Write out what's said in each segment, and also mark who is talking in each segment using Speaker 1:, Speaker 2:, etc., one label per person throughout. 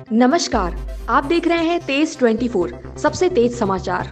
Speaker 1: नमस्कार, आप देख रहे हैं तेज 24 सबसे तेज समाचार।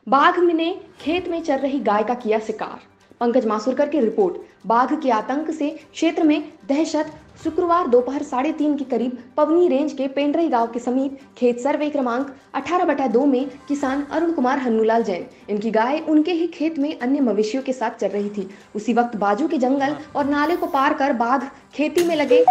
Speaker 1: बाघ ने खेत में चर रही गाय का किया शिकार। पंकज मासूरकर की रिपोर्ट। बाघ के आतंक से क्षेत्र में दहशत। शुक्रवार दोपहर 3:30 के करीब पवनी रेंज के पेंड्रई गांव के समीप खेत सर्वे क्रमांक 18/2 में किसान अरुण कुमार हन्नूलाल जैन, इनकी गाय उनके ही खेत में अन्य मवेशियों के साथ चल रही थी। उसी वक्त बाजू के जंगल और नाले को पार कर बाघ खेती में लगे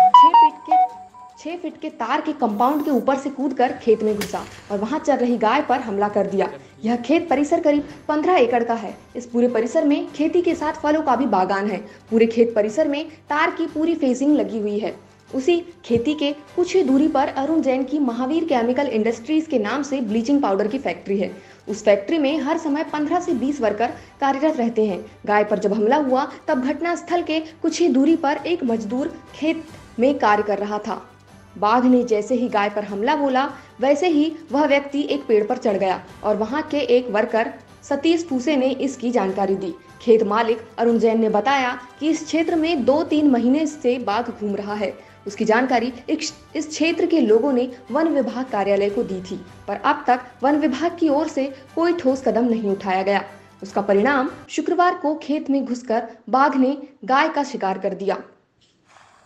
Speaker 1: 6 फीट के तार के कंपाउंड के ऊपर से कूदकर खेत में घुसा और वहां चल रही गाय पर हमला कर दिया। यह खेत परिसर करीब 15 एकड़ का है। इस पूरे परिसर में खेती के साथ फलों का भी बागान है। पूरे खेत परिसर में तार की पूरी फेंसिंग लगी हुई है। उसी खेती के कुछ ही दूरी पर अरुण जैन की महावीर केमिकल इंडस्ट्रीज के नाम से ब्लीचिंग पाउडर की फैक्ट्री है। उस फैक्ट्री में हर समय 15 से 20 वर्कर कार्यरत रहते हैं। गाय पर जब हमला हुआ तब घटनास्थल के कुछ ही दूरी पर एक मजदूर खेत में कार्य कर रहा था। बाघ ने जैसे ही गाय पर हमला बोला, वैसे ही वह व्यक्ति एक पेड़ पर चढ़ गया और वहां के एक वर्कर सतीश फूसे ने इसकी जानकारी दी। खेत मालिक अरुण जैन ने बताया कि इस क्षेत्र में 2-3 महीने से बाघ घूम रहा है। उसकी जानकारी इस क्षेत्र के लोगों ने वन विभाग कार्यालय को दी थी, पर अब तक वन विभाग की ओर से कोई ठोस कदम नहीं उठाया गया। उसका परिणाम शुक्रवार को खेत में घुसकर बाघ ने गाय का शिकार कर दिया।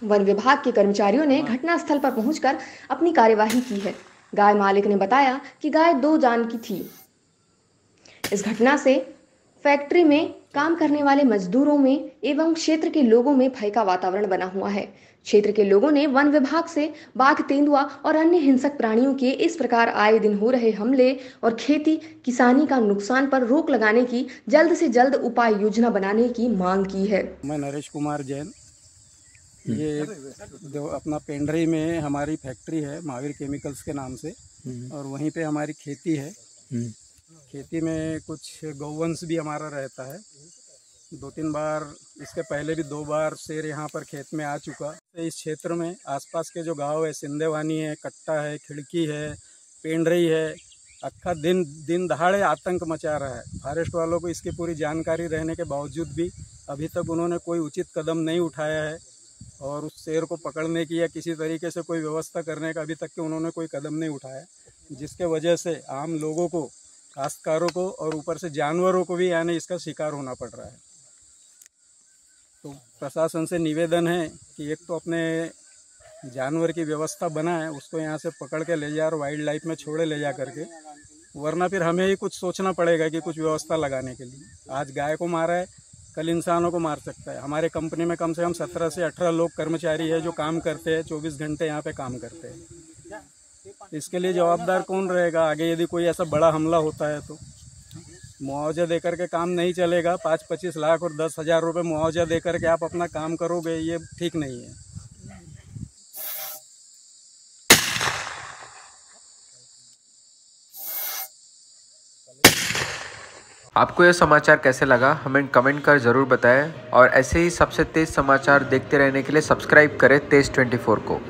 Speaker 1: वन विभाग के कर्मचारियों ने घटनास्थल पर पहुंचकर अपनी कार्यवाही की है। गाय मालिक ने बताया कि गाय 2 जान की थी। इस घटना से फैक्ट्री में काम करने वाले मजदूरों में एवं क्षेत्र के लोगों में भय का वातावरण बना हुआ है। क्षेत्र के लोगों ने वन विभाग से बाघ, तेंदुआ और अन्य हिंसक प्राणियों के इस प्रकार आए दिन हो रहे हमले और खेती किसानी का नुकसान पर रोक लगाने की जल्द से जल्द उपाय योजना बनाने की मांग की है।
Speaker 2: मैं नरेश कुमार जैन, ये अपना पेंड्रई में हमारी फैक्ट्री है महावीर केमिकल्स के नाम से, और वहीं पे हमारी खेती है। खेती में कुछ गौवंश भी हमारा रहता है। 2-3 बार, इसके पहले भी 2 बार शेर यहाँ पर खेत में आ चुका। इस क्षेत्र में आसपास के जो गांव है, सिंधेवानी है, कट्टा है, खिड़की है, पेंड्रई है, अक्खा दिन दहाड़े आतंक मचा रहा है। फॉरेस्ट वालों को इसकी पूरी जानकारी रहने के बावजूद भी अभी तक उन्होंने कोई उचित कदम नहीं उठाया है, और उस शेर को पकड़ने की या किसी तरीके से कोई व्यवस्था करने का अभी तक के उन्होंने कोई कदम नहीं उठाया, जिसके वजह से आम लोगों को, काश्तकारों को और ऊपर से जानवरों को भी यानी इसका शिकार होना पड़ रहा है। तो प्रशासन से निवेदन है कि एक तो अपने जानवर की व्यवस्था बनाए, उसको यहाँ से पकड़ के ले जाए और वाइल्ड लाइफ में छोड़े ले जा करके, वरना फिर हमें ही कुछ सोचना पड़ेगा कि कुछ व्यवस्था लगाने के लिए। आज गाय को मारा है, कल इंसानों को मार सकता है। हमारे कंपनी में कम से कम 17 से 18 लोग कर्मचारी है जो काम करते हैं, 24 घंटे यहाँ पे काम करते हैं। इसके लिए जवाबदार कौन रहेगा आगे यदि कोई ऐसा बड़ा हमला होता है तो? मुआवजा देकर के काम नहीं चलेगा। 5-25 लाख और 10,000 रुपये मुआवजा देकर के आप अपना काम करोगे, ये ठीक नहीं है।
Speaker 3: आपको यह समाचार कैसे लगा हमें कमेंट कर ज़रूर बताएं, और ऐसे ही सबसे तेज़ समाचार देखते रहने के लिए सब्सक्राइब करें तेज 24 को।